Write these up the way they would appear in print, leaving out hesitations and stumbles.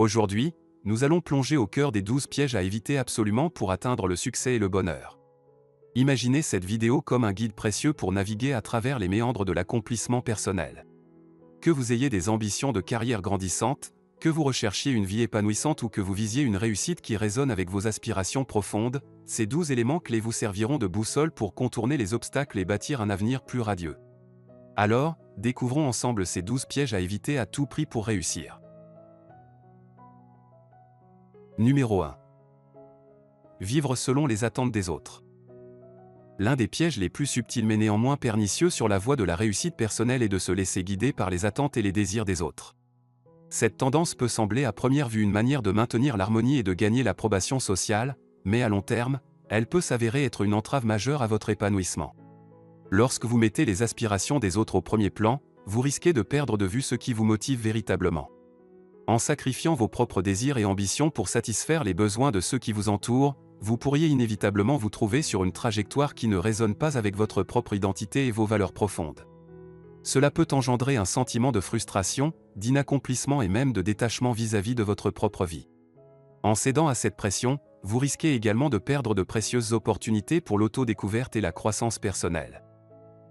Aujourd'hui, nous allons plonger au cœur des 12 pièges à éviter absolument pour atteindre le succès et le bonheur. Imaginez cette vidéo comme un guide précieux pour naviguer à travers les méandres de l'accomplissement personnel. Que vous ayez des ambitions de carrière grandissantes, que vous recherchiez une vie épanouissante ou que vous visiez une réussite qui résonne avec vos aspirations profondes, ces 12 éléments clés vous serviront de boussole pour contourner les obstacles et bâtir un avenir plus radieux. Alors, découvrons ensemble ces 12 pièges à éviter à tout prix pour réussir. Numéro 1. Vivre selon les attentes des autres. L'un des pièges les plus subtils mais néanmoins pernicieux sur la voie de la réussite personnelle est de se laisser guider par les attentes et les désirs des autres. Cette tendance peut sembler à première vue une manière de maintenir l'harmonie et de gagner l'approbation sociale, mais à long terme, elle peut s'avérer être une entrave majeure à votre épanouissement. Lorsque vous mettez les aspirations des autres au premier plan, vous risquez de perdre de vue ce qui vous motive véritablement. En sacrifiant vos propres désirs et ambitions pour satisfaire les besoins de ceux qui vous entourent, vous pourriez inévitablement vous trouver sur une trajectoire qui ne résonne pas avec votre propre identité et vos valeurs profondes. Cela peut engendrer un sentiment de frustration, d'inaccomplissement et même de détachement vis-à-vis de votre propre vie. En cédant à cette pression, vous risquez également de perdre de précieuses opportunités pour l'autodécouverte et la croissance personnelle.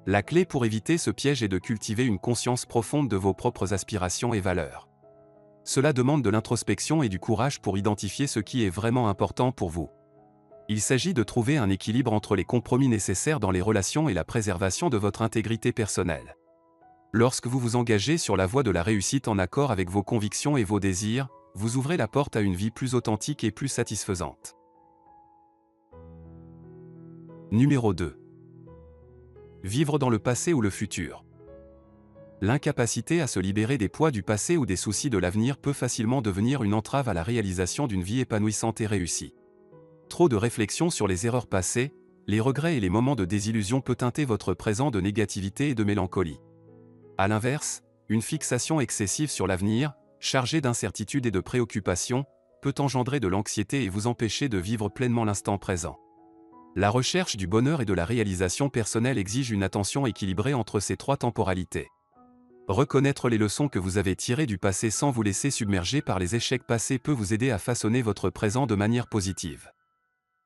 La clé pour éviter ce piège est de cultiver une conscience profonde de vos propres aspirations et valeurs. Cela demande de l'introspection et du courage pour identifier ce qui est vraiment important pour vous. Il s'agit de trouver un équilibre entre les compromis nécessaires dans les relations et la préservation de votre intégrité personnelle. Lorsque vous vous engagez sur la voie de la réussite en accord avec vos convictions et vos désirs, vous ouvrez la porte à une vie plus authentique et plus satisfaisante. Numéro 2. Vivre dans le passé ou le futur. L'incapacité à se libérer des poids du passé ou des soucis de l'avenir peut facilement devenir une entrave à la réalisation d'une vie épanouissante et réussie. Trop de réflexion sur les erreurs passées, les regrets et les moments de désillusion peut teinter votre présent de négativité et de mélancolie. À l'inverse, une fixation excessive sur l'avenir, chargée d'incertitudes et de préoccupations, peut engendrer de l'anxiété et vous empêcher de vivre pleinement l'instant présent. La recherche du bonheur et de la réalisation personnelle exige une attention équilibrée entre ces trois temporalités. Reconnaître les leçons que vous avez tirées du passé sans vous laisser submerger par les échecs passés peut vous aider à façonner votre présent de manière positive.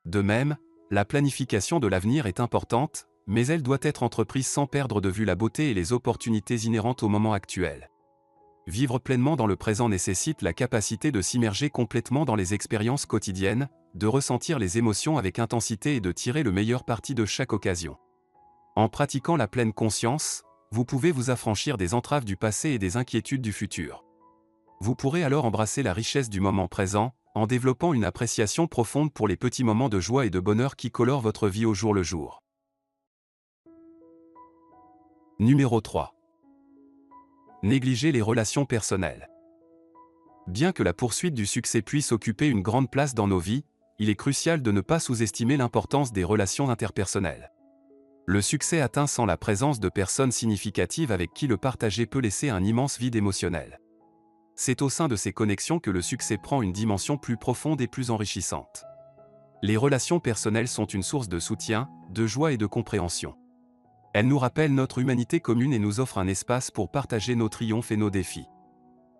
De même, la planification de l'avenir est importante, mais elle doit être entreprise sans perdre de vue la beauté et les opportunités inhérentes au moment actuel. Vivre pleinement dans le présent nécessite la capacité de s'immerger complètement dans les expériences quotidiennes, de ressentir les émotions avec intensité et de tirer le meilleur parti de chaque occasion. En pratiquant la pleine conscience, vous pouvez vous affranchir des entraves du passé et des inquiétudes du futur. Vous pourrez alors embrasser la richesse du moment présent, en développant une appréciation profonde pour les petits moments de joie et de bonheur qui colorent votre vie au jour le jour. Numéro 3. Négliger les relations personnelles. Bien que la poursuite du succès puisse occuper une grande place dans nos vies, il est crucial de ne pas sous-estimer l'importance des relations interpersonnelles. Le succès atteint sans la présence de personnes significatives avec qui le partager peut laisser un immense vide émotionnel. C'est au sein de ces connexions que le succès prend une dimension plus profonde et plus enrichissante. Les relations personnelles sont une source de soutien, de joie et de compréhension. Elles nous rappellent notre humanité commune et nous offrent un espace pour partager nos triomphes et nos défis.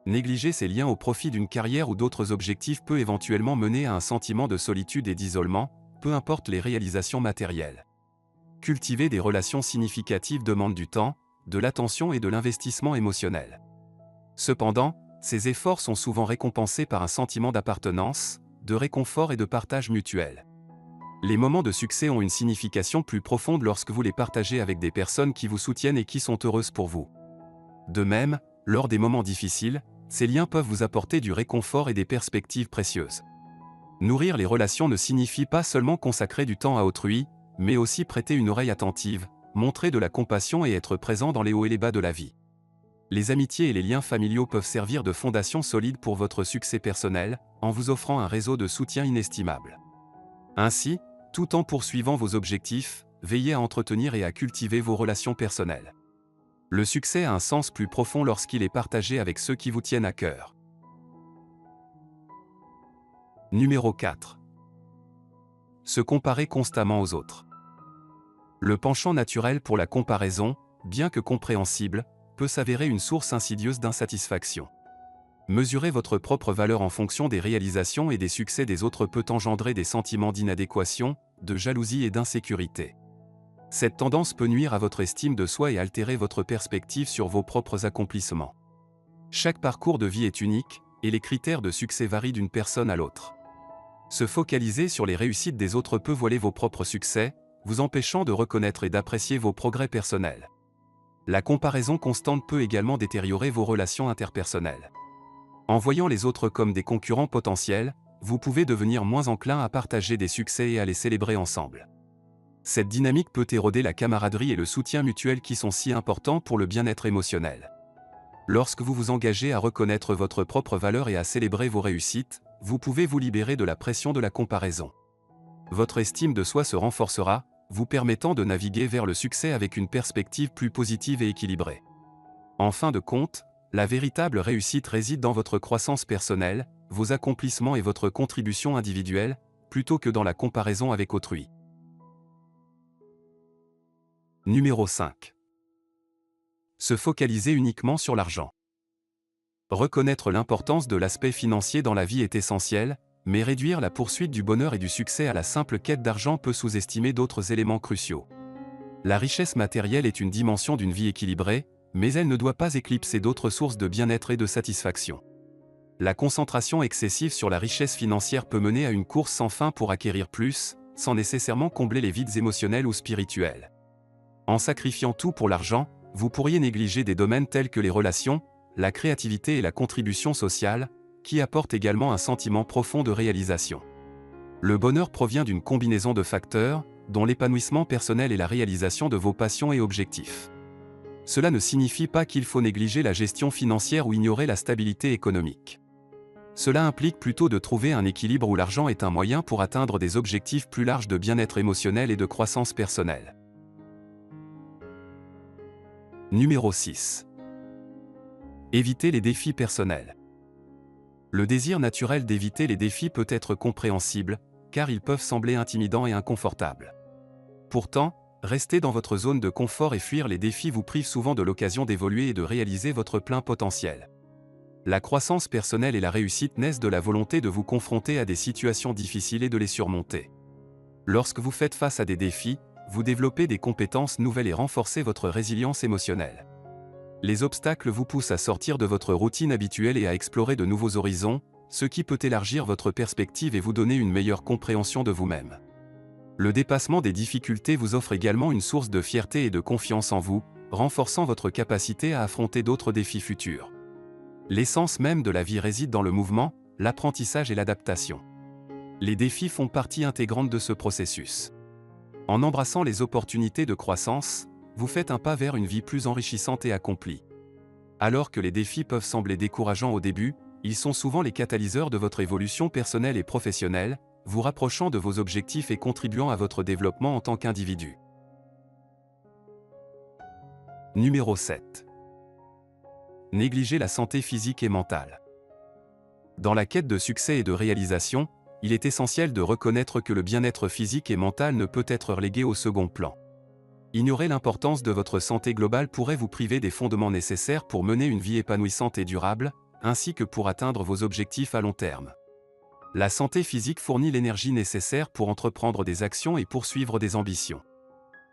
Négliger ces liens au profit d'une carrière ou d'autres objectifs peut éventuellement mener à un sentiment de solitude et d'isolement, peu importe les réalisations matérielles. Cultiver des relations significatives demande du temps, de l'attention et de l'investissement émotionnel. Cependant, ces efforts sont souvent récompensés par un sentiment d'appartenance, de réconfort et de partage mutuel. Les moments de succès ont une signification plus profonde lorsque vous les partagez avec des personnes qui vous soutiennent et qui sont heureuses pour vous. De même, lors des moments difficiles, ces liens peuvent vous apporter du réconfort et des perspectives précieuses. Nourrir les relations ne signifie pas seulement consacrer du temps à autrui, mais aussi prêter une oreille attentive, montrer de la compassion et être présent dans les hauts et les bas de la vie. Les amitiés et les liens familiaux peuvent servir de fondation solide pour votre succès personnel, en vous offrant un réseau de soutien inestimable. Ainsi, tout en poursuivant vos objectifs, veillez à entretenir et à cultiver vos relations personnelles. Le succès a un sens plus profond lorsqu'il est partagé avec ceux qui vous tiennent à cœur. Numéro 4. Se comparer constamment aux autres. Le penchant naturel pour la comparaison, bien que compréhensible, peut s'avérer une source insidieuse d'insatisfaction. Mesurer votre propre valeur en fonction des réalisations et des succès des autres peut engendrer des sentiments d'inadéquation, de jalousie et d'insécurité. Cette tendance peut nuire à votre estime de soi et altérer votre perspective sur vos propres accomplissements. Chaque parcours de vie est unique, et les critères de succès varient d'une personne à l'autre. Se focaliser sur les réussites des autres peut voiler vos propres succès, vous empêchant de reconnaître et d'apprécier vos progrès personnels. La comparaison constante peut également détériorer vos relations interpersonnelles. En voyant les autres comme des concurrents potentiels, vous pouvez devenir moins enclin à partager des succès et à les célébrer ensemble. Cette dynamique peut éroder la camaraderie et le soutien mutuel qui sont si importants pour le bien-être émotionnel. Lorsque vous vous engagez à reconnaître votre propre valeur et à célébrer vos réussites, vous pouvez vous libérer de la pression de la comparaison. Votre estime de soi se renforcera, vous permettant de naviguer vers le succès avec une perspective plus positive et équilibrée. En fin de compte, la véritable réussite réside dans votre croissance personnelle, vos accomplissements et votre contribution individuelle, plutôt que dans la comparaison avec autrui. Numéro 5. Se focaliser uniquement sur l'argent. Reconnaître l'importance de l'aspect financier dans la vie est essentiel, mais réduire la poursuite du bonheur et du succès à la simple quête d'argent peut sous-estimer d'autres éléments cruciaux. La richesse matérielle est une dimension d'une vie équilibrée, mais elle ne doit pas éclipser d'autres sources de bien-être et de satisfaction. La concentration excessive sur la richesse financière peut mener à une course sans fin pour acquérir plus, sans nécessairement combler les vides émotionnels ou spirituels. En sacrifiant tout pour l'argent, vous pourriez négliger des domaines tels que les relations, la créativité et la contribution sociale, qui apportent également un sentiment profond de réalisation. Le bonheur provient d'une combinaison de facteurs, dont l'épanouissement personnel et la réalisation de vos passions et objectifs. Cela ne signifie pas qu'il faut négliger la gestion financière ou ignorer la stabilité économique. Cela implique plutôt de trouver un équilibre où l'argent est un moyen pour atteindre des objectifs plus larges de bien-être émotionnel et de croissance personnelle. Numéro 6. Éviter les défis personnels. Le désir naturel d'éviter les défis peut être compréhensible, car ils peuvent sembler intimidants et inconfortables. Pourtant, rester dans votre zone de confort et fuir les défis vous prive souvent de l'occasion d'évoluer et de réaliser votre plein potentiel. La croissance personnelle et la réussite naissent de la volonté de vous confronter à des situations difficiles et de les surmonter. Lorsque vous faites face à des défis, vous développez des compétences nouvelles et renforcez votre résilience émotionnelle. Les obstacles vous poussent à sortir de votre routine habituelle et à explorer de nouveaux horizons, ce qui peut élargir votre perspective et vous donner une meilleure compréhension de vous-même. Le dépassement des difficultés vous offre également une source de fierté et de confiance en vous, renforçant votre capacité à affronter d'autres défis futurs. L'essence même de la vie réside dans le mouvement, l'apprentissage et l'adaptation. Les défis font partie intégrante de ce processus. En embrassant les opportunités de croissance, vous faites un pas vers une vie plus enrichissante et accomplie. Alors que les défis peuvent sembler décourageants au début, ils sont souvent les catalyseurs de votre évolution personnelle et professionnelle, vous rapprochant de vos objectifs et contribuant à votre développement en tant qu'individu. Numéro 7. Négliger la santé physique et mentale. Dans la quête de succès et de réalisation, il est essentiel de reconnaître que le bien-être physique et mental ne peut être relégué au second plan. Ignorer l'importance de votre santé globale pourrait vous priver des fondements nécessaires pour mener une vie épanouissante et durable, ainsi que pour atteindre vos objectifs à long terme. La santé physique fournit l'énergie nécessaire pour entreprendre des actions et poursuivre des ambitions.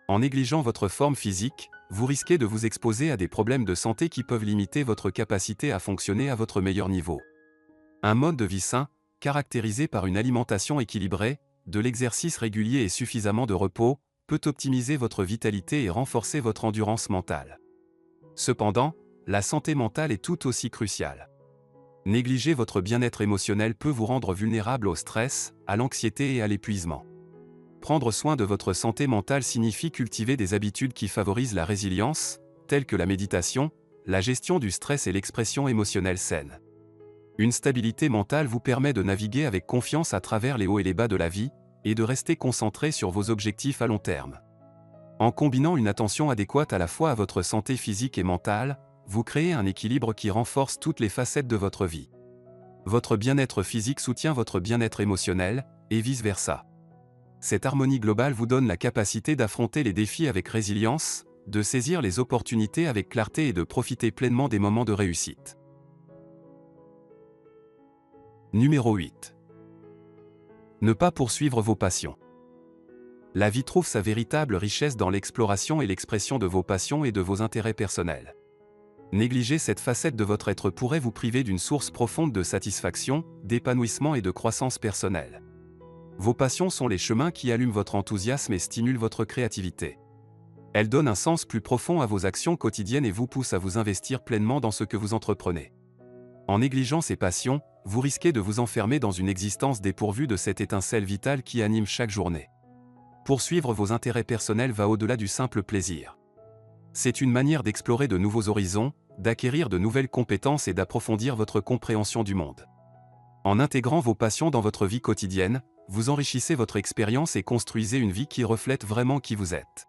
En négligeant votre forme physique, vous risquez de vous exposer à des problèmes de santé qui peuvent limiter votre capacité à fonctionner à votre meilleur niveau. Un mode de vie sain, caractérisé par une alimentation équilibrée, de l'exercice régulier et suffisamment de repos, peut optimiser votre vitalité et renforcer votre endurance mentale. Cependant, la santé mentale est tout aussi cruciale. Négliger votre bien-être émotionnel peut vous rendre vulnérable au stress, à l'anxiété et à l'épuisement. Prendre soin de votre santé mentale signifie cultiver des habitudes qui favorisent la résilience, telles que la méditation, la gestion du stress et l'expression émotionnelle saine. Une stabilité mentale vous permet de naviguer avec confiance à travers les hauts et les bas de la vie, et de rester concentré sur vos objectifs à long terme. En combinant une attention adéquate à la fois à votre santé physique et mentale, vous créez un équilibre qui renforce toutes les facettes de votre vie. Votre bien-être physique soutient votre bien-être émotionnel, et vice-versa. Cette harmonie globale vous donne la capacité d'affronter les défis avec résilience, de saisir les opportunités avec clarté et de profiter pleinement des moments de réussite. Numéro 8. Ne pas poursuivre vos passions. La vie trouve sa véritable richesse dans l'exploration et l'expression de vos passions et de vos intérêts personnels. Négliger cette facette de votre être pourrait vous priver d'une source profonde de satisfaction, d'épanouissement et de croissance personnelle. Vos passions sont les chemins qui allument votre enthousiasme et stimulent votre créativité. Elles donnent un sens plus profond à vos actions quotidiennes et vous poussent à vous investir pleinement dans ce que vous entreprenez. En négligeant ces passions, vous risquez de vous enfermer dans une existence dépourvue de cette étincelle vitale qui anime chaque journée. Poursuivre vos intérêts personnels va au-delà du simple plaisir. C'est une manière d'explorer de nouveaux horizons, d'acquérir de nouvelles compétences et d'approfondir votre compréhension du monde. En intégrant vos passions dans votre vie quotidienne, vous enrichissez votre expérience et construisez une vie qui reflète vraiment qui vous êtes.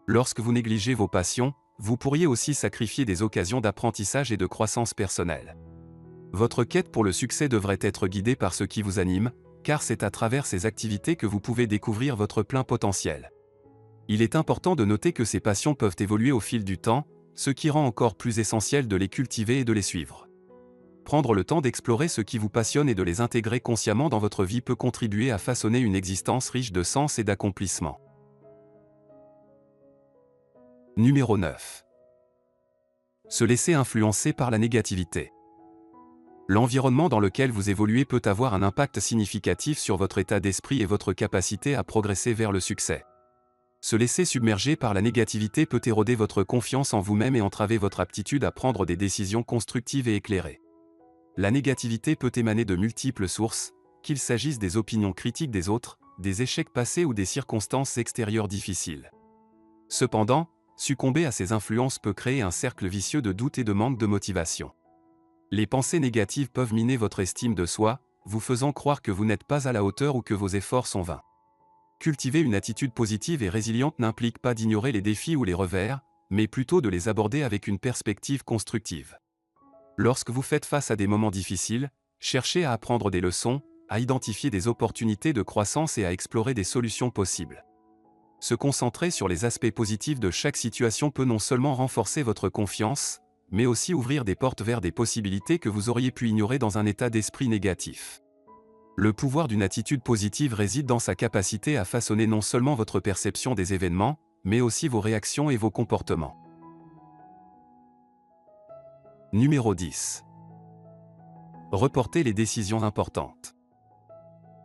Lorsque vous négligez vos passions, vous pourriez aussi sacrifier des occasions d'apprentissage et de croissance personnelle. Votre quête pour le succès devrait être guidée par ce qui vous anime, car c'est à travers ces activités que vous pouvez découvrir votre plein potentiel. Il est important de noter que ces passions peuvent évoluer au fil du temps, ce qui rend encore plus essentiel de les cultiver et de les suivre. Prendre le temps d'explorer ce qui vous passionne et de les intégrer consciemment dans votre vie peut contribuer à façonner une existence riche de sens et d'accomplissement. Numéro 9. Se laisser influencer par la négativité. L'environnement dans lequel vous évoluez peut avoir un impact significatif sur votre état d'esprit et votre capacité à progresser vers le succès. Se laisser submerger par la négativité peut éroder votre confiance en vous-même et entraver votre aptitude à prendre des décisions constructives et éclairées. La négativité peut émaner de multiples sources, qu'il s'agisse des opinions critiques des autres, des échecs passés ou des circonstances extérieures difficiles. Cependant, succomber à ces influences peut créer un cercle vicieux de doute et de manque de motivation. Les pensées négatives peuvent miner votre estime de soi, vous faisant croire que vous n'êtes pas à la hauteur ou que vos efforts sont vains. Cultiver une attitude positive et résiliente n'implique pas d'ignorer les défis ou les revers, mais plutôt de les aborder avec une perspective constructive. Lorsque vous faites face à des moments difficiles, cherchez à apprendre des leçons, à identifier des opportunités de croissance et à explorer des solutions possibles. Se concentrer sur les aspects positifs de chaque situation peut non seulement renforcer votre confiance, mais aussi ouvrir des portes vers des possibilités que vous auriez pu ignorer dans un état d'esprit négatif. Le pouvoir d'une attitude positive réside dans sa capacité à façonner non seulement votre perception des événements, mais aussi vos réactions et vos comportements. Numéro 10. Reporter les décisions importantes.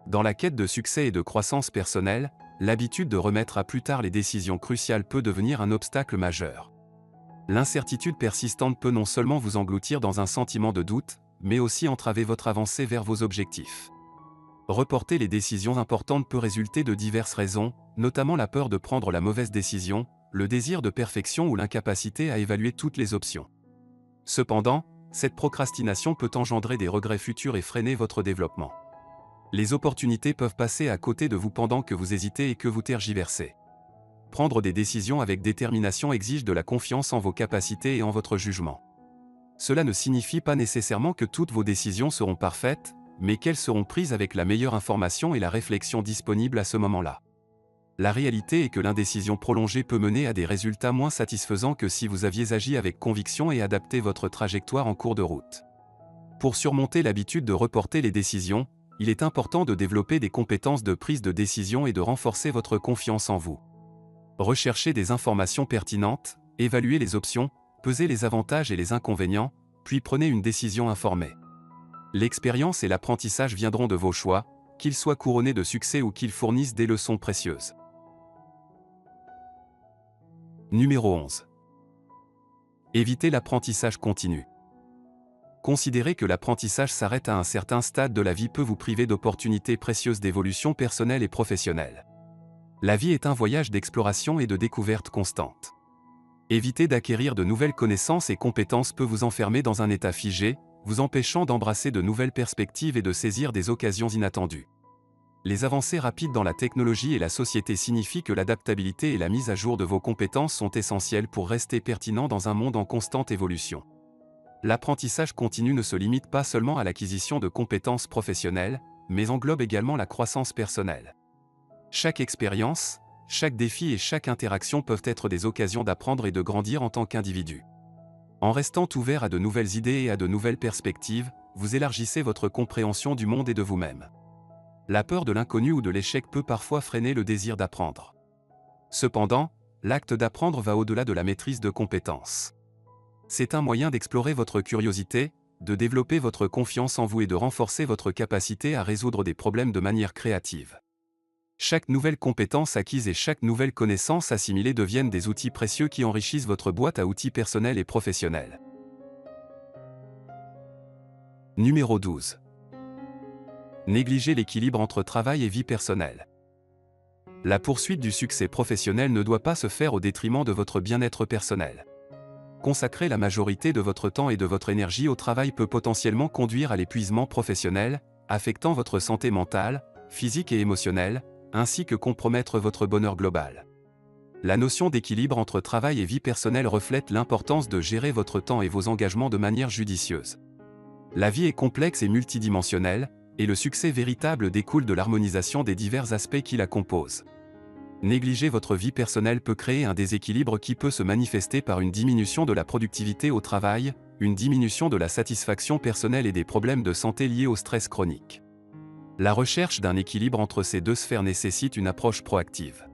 Dans la quête de succès et de croissance personnelle, l'habitude de remettre à plus tard les décisions cruciales peut devenir un obstacle majeur. L'incertitude persistante peut non seulement vous engloutir dans un sentiment de doute, mais aussi entraver votre avancée vers vos objectifs. Reporter les décisions importantes peut résulter de diverses raisons, notamment la peur de prendre la mauvaise décision, le désir de perfection ou l'incapacité à évaluer toutes les options. Cependant, cette procrastination peut engendrer des regrets futurs et freiner votre développement. Les opportunités peuvent passer à côté de vous pendant que vous hésitez et que vous tergiversez. Prendre des décisions avec détermination exige de la confiance en vos capacités et en votre jugement. Cela ne signifie pas nécessairement que toutes vos décisions seront parfaites, mais qu'elles seront prises avec la meilleure information et la réflexion disponible à ce moment-là. La réalité est que l'indécision prolongée peut mener à des résultats moins satisfaisants que si vous aviez agi avec conviction et adapté votre trajectoire en cours de route. Pour surmonter l'habitude de reporter les décisions, il est important de développer des compétences de prise de décision et de renforcer votre confiance en vous. Recherchez des informations pertinentes, évaluez les options, pesez les avantages et les inconvénients, puis prenez une décision informée. L'expérience et l'apprentissage viendront de vos choix, qu'ils soient couronnés de succès ou qu'ils fournissent des leçons précieuses. Numéro 11. Évitez l'apprentissage continu. Considérer que l'apprentissage s'arrête à un certain stade de la vie peut vous priver d'opportunités précieuses d'évolution personnelle et professionnelle. La vie est un voyage d'exploration et de découverte constante. Éviter d'acquérir de nouvelles connaissances et compétences peut vous enfermer dans un état figé, vous empêchant d'embrasser de nouvelles perspectives et de saisir des occasions inattendues. Les avancées rapides dans la technologie et la société signifient que l'adaptabilité et la mise à jour de vos compétences sont essentielles pour rester pertinent dans un monde en constante évolution. L'apprentissage continu ne se limite pas seulement à l'acquisition de compétences professionnelles, mais englobe également la croissance personnelle. Chaque expérience, chaque défi et chaque interaction peuvent être des occasions d'apprendre et de grandir en tant qu'individu. En restant ouvert à de nouvelles idées et à de nouvelles perspectives, vous élargissez votre compréhension du monde et de vous-même. La peur de l'inconnu ou de l'échec peut parfois freiner le désir d'apprendre. Cependant, l'acte d'apprendre va au-delà de la maîtrise de compétences. C'est un moyen d'explorer votre curiosité, de développer votre confiance en vous et de renforcer votre capacité à résoudre des problèmes de manière créative. Chaque nouvelle compétence acquise et chaque nouvelle connaissance assimilée deviennent des outils précieux qui enrichissent votre boîte à outils personnelle et professionnelle. Numéro 12. Négligez l'équilibre entre travail et vie personnelle. La poursuite du succès professionnel ne doit pas se faire au détriment de votre bien-être personnel. Consacrer la majorité de votre temps et de votre énergie au travail peut potentiellement conduire à l'épuisement professionnel, affectant votre santé mentale, physique et émotionnelle, ainsi que compromettre votre bonheur global. La notion d'équilibre entre travail et vie personnelle reflète l'importance de gérer votre temps et vos engagements de manière judicieuse. La vie est complexe et multidimensionnelle, et le succès véritable découle de l'harmonisation des divers aspects qui la composent. Négliger votre vie personnelle peut créer un déséquilibre qui peut se manifester par une diminution de la productivité au travail, une diminution de la satisfaction personnelle et des problèmes de santé liés au stress chronique. La recherche d'un équilibre entre ces deux sphères nécessite une approche proactive.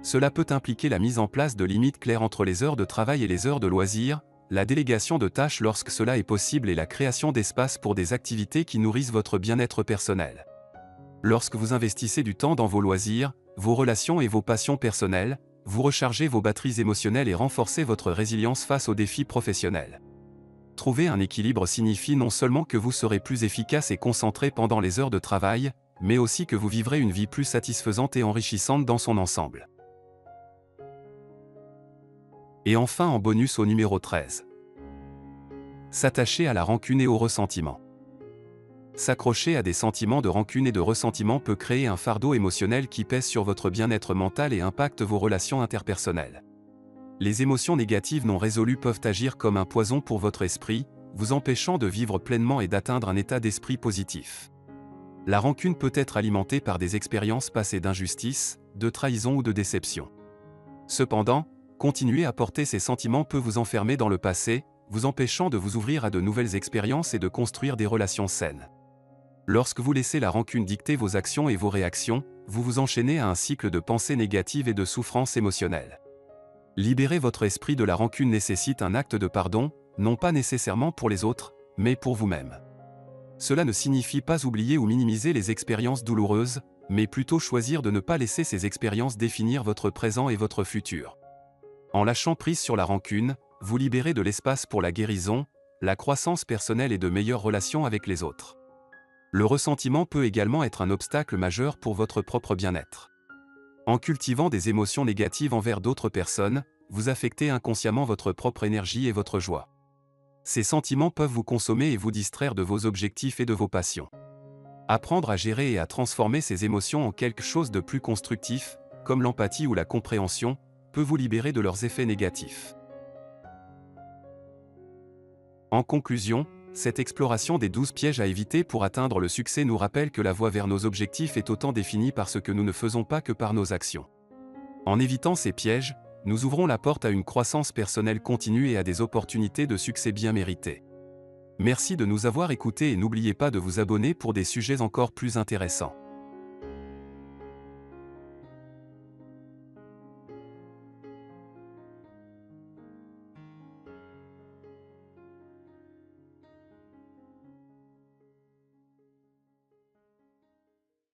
Cela peut impliquer la mise en place de limites claires entre les heures de travail et les heures de loisirs, la délégation de tâches lorsque cela est possible et la création d'espaces pour des activités qui nourrissent votre bien-être personnel. Lorsque vous investissez du temps dans vos loisirs, vos relations et vos passions personnelles, vous rechargez vos batteries émotionnelles et renforcez votre résilience face aux défis professionnels. Trouver un équilibre signifie non seulement que vous serez plus efficace et concentré pendant les heures de travail, mais aussi que vous vivrez une vie plus satisfaisante et enrichissante dans son ensemble. Et enfin en bonus au numéro 13. S'attacher à la rancune et au ressentiment. S'accrocher à des sentiments de rancune et de ressentiment peut créer un fardeau émotionnel qui pèse sur votre bien-être mental et impacte vos relations interpersonnelles. Les émotions négatives non résolues peuvent agir comme un poison pour votre esprit, vous empêchant de vivre pleinement et d'atteindre un état d'esprit positif. La rancune peut être alimentée par des expériences passées d'injustice, de trahison ou de déception. Cependant, continuer à porter ces sentiments peut vous enfermer dans le passé, vous empêchant de vous ouvrir à de nouvelles expériences et de construire des relations saines. Lorsque vous laissez la rancune dicter vos actions et vos réactions, vous vous enchaînez à un cycle de pensées négatives et de souffrances émotionnelles. Libérer votre esprit de la rancune nécessite un acte de pardon, non pas nécessairement pour les autres, mais pour vous-même. Cela ne signifie pas oublier ou minimiser les expériences douloureuses, mais plutôt choisir de ne pas laisser ces expériences définir votre présent et votre futur. En lâchant prise sur la rancune, vous libérez de l'espace pour la guérison, la croissance personnelle et de meilleures relations avec les autres. Le ressentiment peut également être un obstacle majeur pour votre propre bien-être. En cultivant des émotions négatives envers d'autres personnes, vous affectez inconsciemment votre propre énergie et votre joie. Ces sentiments peuvent vous consommer et vous distraire de vos objectifs et de vos passions. Apprendre à gérer et à transformer ces émotions en quelque chose de plus constructif, comme l'empathie ou la compréhension, peut vous libérer de leurs effets négatifs. En conclusion, cette exploration des 12 pièges à éviter pour atteindre le succès nous rappelle que la voie vers nos objectifs est autant définie par ce que nous ne faisons pas que par nos actions. En évitant ces pièges, nous ouvrons la porte à une croissance personnelle continue et à des opportunités de succès bien méritées. Merci de nous avoir écoutés et n'oubliez pas de vous abonner pour des sujets encore plus intéressants.